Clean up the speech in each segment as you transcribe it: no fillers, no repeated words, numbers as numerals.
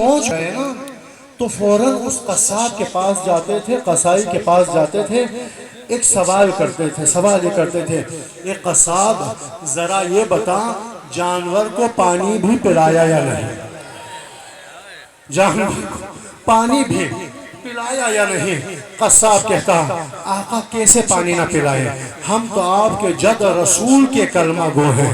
پہنچ گئے نا تو فوراً اس قصاب کے پاس جاتے تھے، قصائی کے پاس جاتے تھے، ایک سوال کرتے تھے، سوال یہ کرتے تھے، اے قصاب ذرا یہ بتا جانور کو پانی بھی پلایا یا نہیں؟ جانور کو پانی بھی پلایا یا نہیں؟ قصاب کہتا آقا کیسے پانی نہ پلائے، ہم تو آپ کے جد رسول کے کلمہ گو ہیں،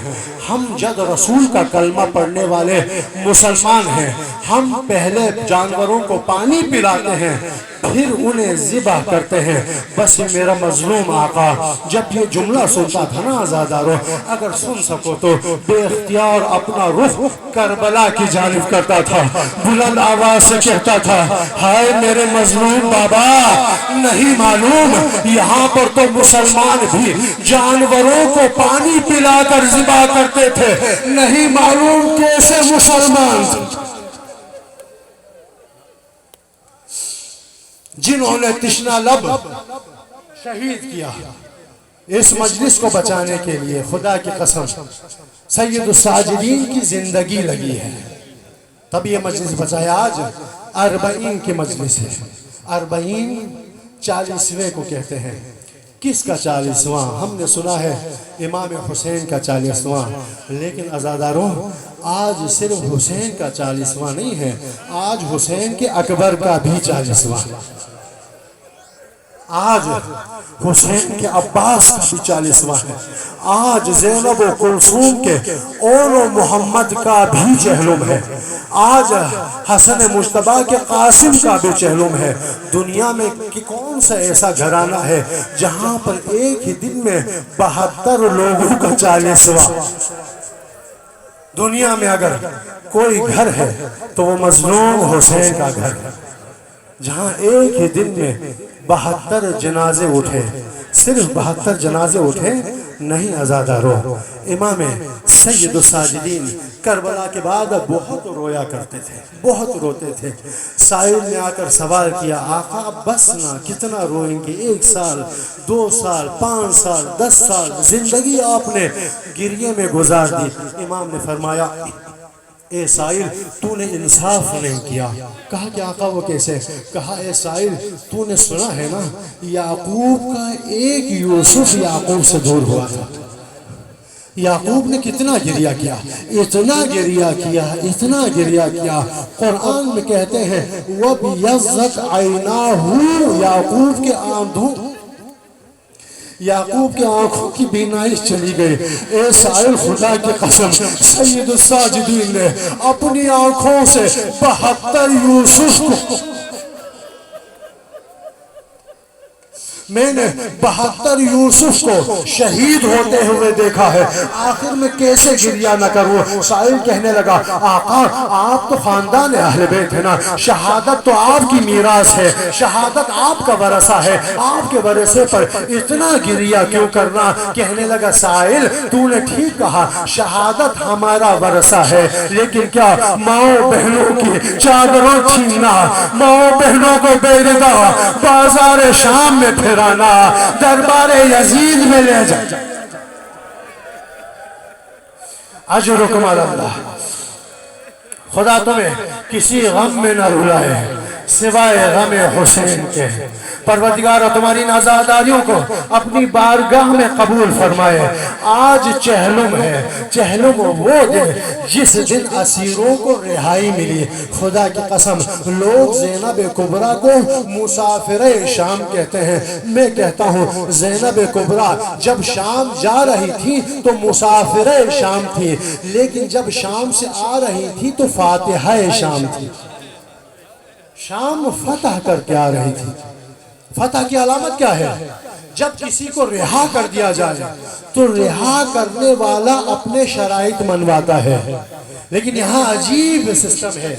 ہم جد رسول کا کلمہ پڑھنے والے مسلمان ہیں، ہم پہلے جانوروں کو پانی پلاتے ہیں پھر انہیں ذبح کرتے ہیں۔ بس یہ میرا مظلوم آقا جب یہ جملہ سنتا تھا نا آزادارو، اگر سن سکو تو بے اختیار اپنا رخ کربلا کی جانب کرتا تھا، بلند آواز سے کہتا تھا ہائے میرے مظلوم بابا، نہیں معلوم یہاں پر تو مسلمان بھی جانوروں کو پانی پلا کر ذبح کرتے تھے، نہیں معلوم کیسے مسلمان جنہوں نے تشنا لب شہید کیا اس مجلس کو بچانے کے لیے، خدا کی قسم سید الساجدین کی زندگی لگی ہے تب یہ مجلس بچایا۔ آج 40 کی مجلس ہے، 40 40ویں کو کہتے ہیں، کس کا 40واں؟ ہم نے سنا ہے امام حسین کا 40واں، لیکن عزاداروں آج صرف حسین کا 40واں نہیں ہے، آج حسین کے اکبر کا بھی 40واں، آج حسین کے عباس کا بھی 40واں ہے، آج زینب و کلثوم کے اول و محمد کا بھی چہلم ہے، آج حسن مجتبیٰ کے قاسم کا بھی چہلم ہے۔ دنیا میں کون سا ایسا گھرانہ ہے جہاں پر ایک ہی دن میں 72 لوگوں کا 40واں؟ دنیا میں اگر کوئی گھر ہے تو وہ مظلوم حسین کا گھر ہے، جہاں ایک ہی دن میں 72 جنازے اٹھے، صرف 72 جنازے اٹھے نہیں عزادارو۔ امام سید الساجدین کربلا کے بعد بہت رویا کرتے تھے، بہت روتے تھے۔ سائل نے آ کر سوال کیا آقا بس نا، کتنا روئیں گے؟ 1 سال 2 سال 5 سال 10 سال زندگی آپ نے گریے میں گزار دی۔ امام نے فرمایا اے سائل تو نے انصاف نہیں کیا۔ کہا کہ آقا وہ کیسے؟ کہا اے سائل تو نے سنا ہے نا یعقوب کا ایک یوسف یعقوب سے دور ہوا تھا، یعقوب نے کتنا گریہ کیا، اتنا گریہ کیا، اتنا گریہ کیا، قرآن میں کہتے ہیں وَبْيَضَّتْ عَيْنَاهُ، یعقوب کے آنکھوں کی بینائی چلی گئی۔ اے سائل خدا کی قسم سید الساجدین نے اپنی آنکھوں سے 72 یوسف کو، میں نے 72 یوسف کو شہید ہوتے ہوئے دیکھا ہے، آخر میں کیسے گریہ نہ کروں؟ سائل کہنے لگا آقا آپ تو خاندان اہل بیت ہے نا، شہادت تو آپ کی میراث ہے، شہادت آپ کا ورثہ ہے، آپ کے ورثے پر اتنا گریہ کیوں کرنا؟ کہنے لگا سائل تو نے ٹھیک کہا، شہادت ہمارا ورثہ ہے، لیکن کیا ماؤں بہنوں کی چادروں چھیننا، ماؤں بہنوں کو بیردہ بازار شام میں پھر دربار یزید میں لے جا، اجرکم علی اللہ، خدا تمہیں کسی غم میں نہ رلائے سوائے غم حسین کے۔ پروردگار تمہاری نازاداریوں کو اپنی بارگاہ میں قبول فرمائے۔ آج چہلم ہے، چہلم وہ دن جس دن اسیروں کو رہائی ملی۔ خدا کی قسم لوگ زینب کبریٰ کو مسافر شام کہتے ہیں، میں کہتا ہوں زینب کبریٰ جب شام جا رہی تھی تو مسافر شام تھی، لیکن جب شام سے آ رہی تھی تو فاتحہ شام تھی، شام فتح کر کے آ رہی تھی۔ فتح کی علامت کیا ہے؟ جب کسی کو رہا کر دیا جائے تو رہا کرنے والا اپنے شرائط منواتا ہے، لیکن یہاں عجیب سسٹم ہے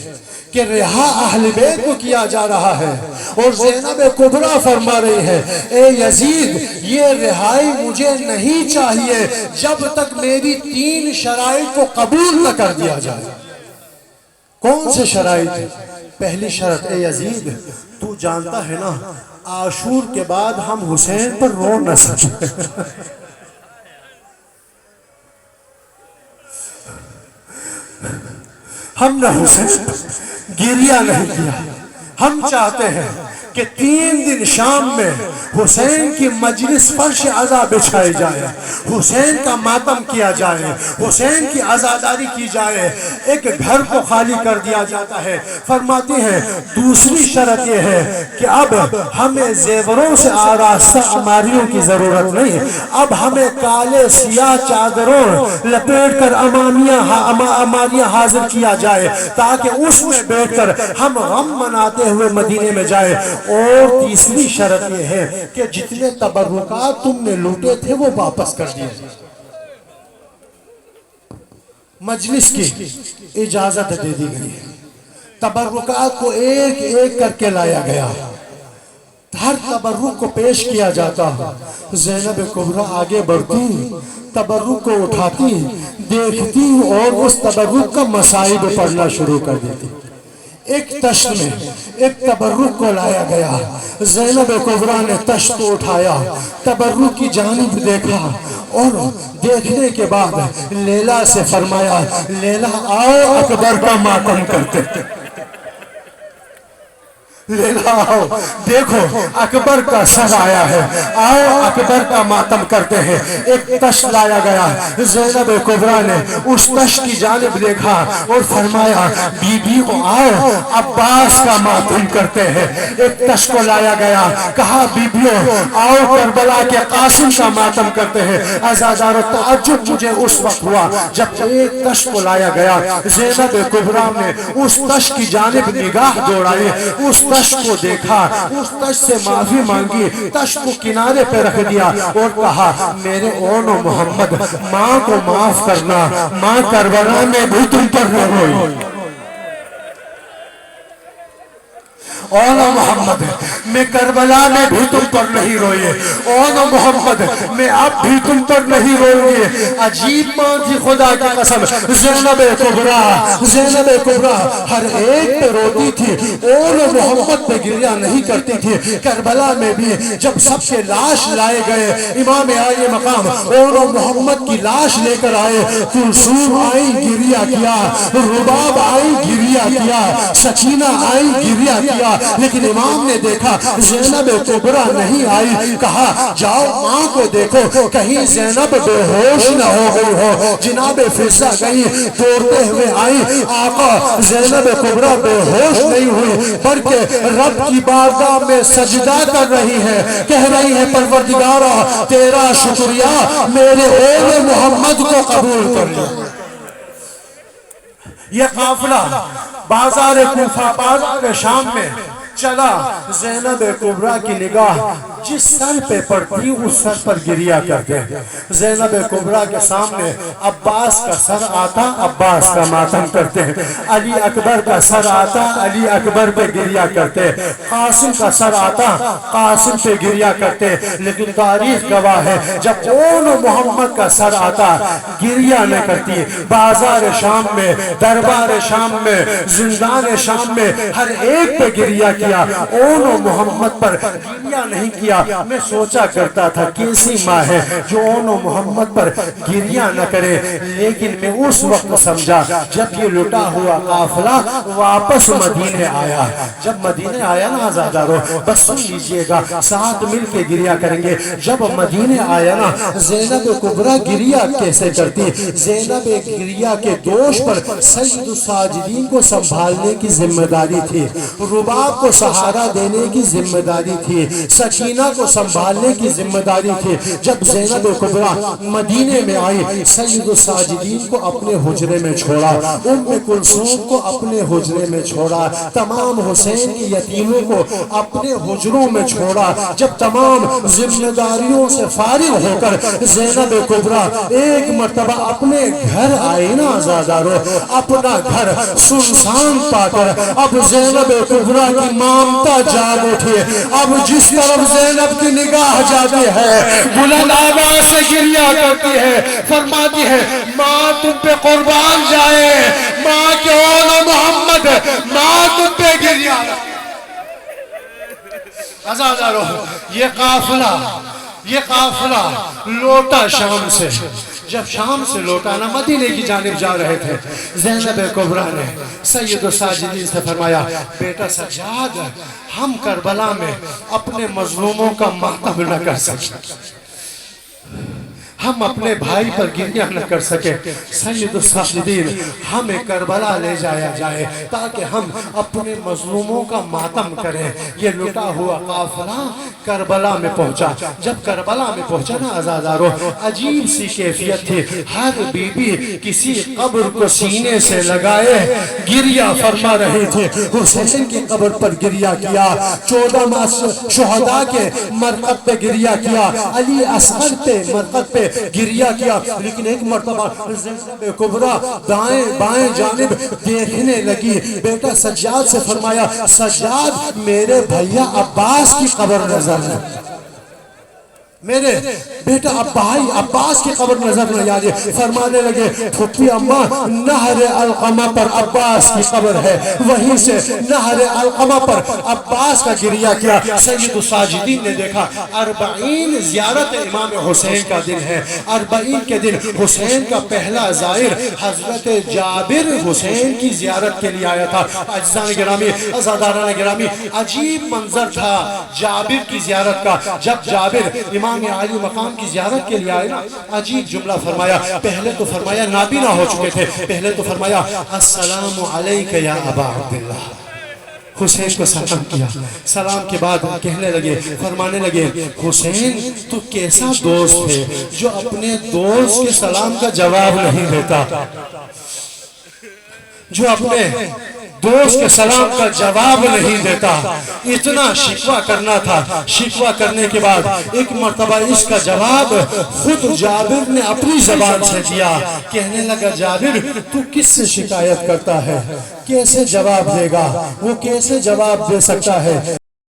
کہ رہا اہل بیت کو کیا جا رہا ہے، اور زینب کبریٰ فرما رہی ہے اے یزید یہ رہائی مجھے نہیں چاہیے جب تک میری 3 شرائط کو قبول نہ کر دیا جائے۔ کون سے شرائط؟ پہلی شرط اے یزید تو جانتا ہے نا عاشور کے بعد ہم حسین پر رو نہ سکتے، ہم نے حسین گریہ نہیں کیا. ہم چاہتے ہیں کہ 3 دن شام میں حسین کی مجلس فرش عزا بچھائی جائے, حسین کا ماتم کیا جائے, حسین کی عزاداری کی جائے. ایک گھر کو خالی کر دیا جاتا ہے. فرماتے ہیں دوسری شرط یہ ہے کہ اب ہمیں زیوروں سے آراستہ عماریوں کی ضرورت نہیں, اب ہمیں کالے سیاہ چادروں لپیٹ کر عماریاں حاضر کیا جائے تاکہ اس میں بیٹھ کر ہم غم مناتے ہوئے مدینے میں جائے. اور تیسری شرط یہ ہے کہ جتنے تبرکات تم نے لوٹے تھے وہ واپس کر دیے. مجلس کی اجازت دے دی گئی, تبرکات کو ایک ایک کر کے لایا گیا, ہر تبرک کو پیش کیا جاتا. زینب کبریٰ آگے بڑھتی, تبرک کو اٹھاتی, دیکھتی اور اس تبرک کا مصائب پڑھنا شروع کر دیتی. ایک تشت میں ایک تبرک کو لایا گیا. زینب کبریٰ نے تشت کو اٹھایا, تبرک کی جانب دیکھا اور دیکھنے کے بعد لیلا سے فرمایا, لیلا آؤ اکبر کا ماتم کرتے. لیلا آؤ, دیکھو اکبر کا سر آیا ہے, آؤ اکبر کا ماتم کرتے ہیں. ایک تشت لایا گیا. زینب کبریٰ نے اس تشت کی جانب دیکھا اور فرمایا بی کو آؤ عباس کا ماتم کرتے ہیں. ایک تشت کو لایا گیا, کہا بیبیوں آؤ کربلا کے قاسم کا ماتم کرتے ہیں. عزادار و تعجب مجھے اس وقت ہوا جب ایک تشت کو لایا گیا. زینب کبریٰ نے اس تشت کی جانب نگاہ دوڑائی, اس تشت کو دیکھا, اس تشت سے معافی مانگی, تشت کو کنارے پہ رکھ دیا اور کہا میرے اون و محمد ماں کو معاف کرنا, ماں کربلا میں بھی تم پر نہ روئی. اون و محمد میں کربلا میں بھی تم پر نہیں روئے, اون و محمد میں اب بھی تم پر نہیں روئے. عجیب ماں تھی خدا کی قسم زینب کبریٰ ہر ایک پہ روتی تھی, اون و محمد پہ گریہ نہیں کرتی تھی. کربلا میں بھی جب سب کے لاش لائے گئے, امام عالی مقام اون و محمد کی لاش لے کر آئے, کلثوم آئی گریہ کیا, رباب آئی گریہ کیا, سکینہ آئی گریہ کیا, لیکن امام نے دیکھا زینب کبریٰ نہیں آئی. کہا جاؤ ماں کو دیکھو کہیں زینب بے ہوش نہ ہو گئی ہو. جناب فضہ گئی, دوڑتے ہوئے آئی, آقا زینب کبریٰ بے ہوش نہیں ہوئی بلکہ رب کی بارگاہ میں سجدہ کر رہی ہے, کہہ رہی ہے پروردگارا تیرا شکریہ, میرے اول محمد کو قبول کر لیا. یہ قافلہ بازار کوفہ بازار شام میں چلا. زینب کبریٰ کی نگاہ جس سر پہ پڑتی اس سر پر گریہ کرتے. زینب کبریٰ کے سامنے عباس کا سر آتا, عباس کا ماتم کرتے. علی اکبر کا سر آتا, علی اکبر پہ گریہ کرتے. قاسم کا سر آتا, قاسم پہ گریہ کرتے. لیکن تاریخ گواہ ہے جب اون محمد کا سر آتا گریہ نہ کرتی. بازار شام میں, دربار شام میں, زندان شام میں ہر ایک پہ گریہ کیا, اون محمد پر گریہ نہیں کیا. میں سوچا کرتا تھا کیسی ماں ہے جو اون محمد پر گریہ نہ کرے, لیکن میں اس وقت سمجھا جب یہ لٹا ہوا قافلہ واپس مدینے آیا. جب مدینے آیا نا عزادارو, بس سن لیجئے گا ساتھ مل کے گریہ کریں گے. جب مدینے آیا نا زینب کبریٰ گریہ کیسے کرتی. زینب گریہ کے دوش پر سید الساجدین کو سنبھالنے کی ذمہ داری تھی, رباب کو سہارا دینے کی ذمہ داری تھی, سکینہ کو سنبھالنے کی ذمہ داری تھی. جب زینب کبریٰ مدینے میں آئی, سید الساجدین کو اپنے حجرے میں چھوڑا, ام کلثوم کو اپنے حجرے میں چھوڑا, تمام حسین کی یتیموں کو اپنے حجروں میں چھوڑا. جب تمام ذمہ داریوں سے فارغ ہو کر زینب کبریٰ ایک مرتبہ اپنے گھر آئی نا عزادارو, اپنا گھر سنسان پا کر اب زینب کبریٰ کی مامتا جاگ اٹھی. اب جس طرف زینب کی نگاہ جاتی ہے بلند آواز سے گریہ کرتی ہے, فرماتی ہے ماں تم پہ قربان جائے, ماں کے اول محمد, ماں تم پہ گریہ. عزادارو یہ قافلہ لوٹا شام سے, جب شام سے لوٹانا مدینے کی جانب جا رہے تھے، زینب کبریٰ نے سید الساجدین سے فرمایا بیٹا سجاد ہم کربلا میں اپنے مظلوموں کا ماتم نہ کر سکے، ہم اپنے بھائی پر گریہ نہ کر سکے، سید الساجدین ہمیں کربلا لے جایا جائے تاکہ ہم اپنے مظلوموں کا ماتم کریں۔ یہ لٹا ہوا قافلہ کربلا میں پہنچا۔ جب کربلا میں پہنچا نا عزادارو، عجیب سی کیفیت تھی، ہر بی بی کسی قبر کو سینے سے لگائے گریہ فرما رہی تھی۔ حسین کی قبر پر گریہ کیا، 14 شہداء کے مرقد پہ گریہ کیا، علی اصغر پہ مرقد پہ گریہ کیا، لیکن ایک مرتبہ زینب کبریٰ دائیں بائیں جانب دیکھنے لگی، بیٹا سجاد سے فرمایا سجاد میرے بھیا عباس کی قبر نظر ہے، میرے بیٹا بھائی عباس کی قبر نظر نہیں آ رہی۔ فرمانے لگے پھپھی اماں نہر علقمہ پر عباس کی قبر ہے، وہیں سے نہر علقمہ پر عباس کا گریہ کیا۔ سید الساجدین نے دیکھا 40 زیارت امام حسین کا دن ہے، 40 کے دن حسین کا پہلا زائر حضرت جابر حسین کی زیارت کے لیے آیا تھا۔ عزیزان گرامی، عزاداران گرامی، عجیب منظر تھا جابر کی زیارت کا۔ جب جابر امام عالی مقام کی زیارت کے لیے آئے نا، عجیب جملہ فرمایا، پہلے تو فرمایا نابینا ہو چکے تھے، پہلے تو فرمایا السلام علیک یا ابا عبداللہ، حسین کو سلام کیا، سلام کے بعد کہنے لگے فرمانے لگے حسین تو کیسا دوست ہے جو اپنے دوست کے سلام کا جواب نہیں دیتا، جو اپنے دوست کے سلام کا جواب نہیں دیتا۔ اتنا شکوہ کرنا تھا، شکوہ کرنے کے بعد ایک مرتبہ اس کا جواب خود جابر نے اپنی زبان سے دیا۔ کہنے لگا جابر تو کس سے شکایت کرتا ہے، کیسے جواب دے گا، وہ کیسے جواب دے سکتا ہے،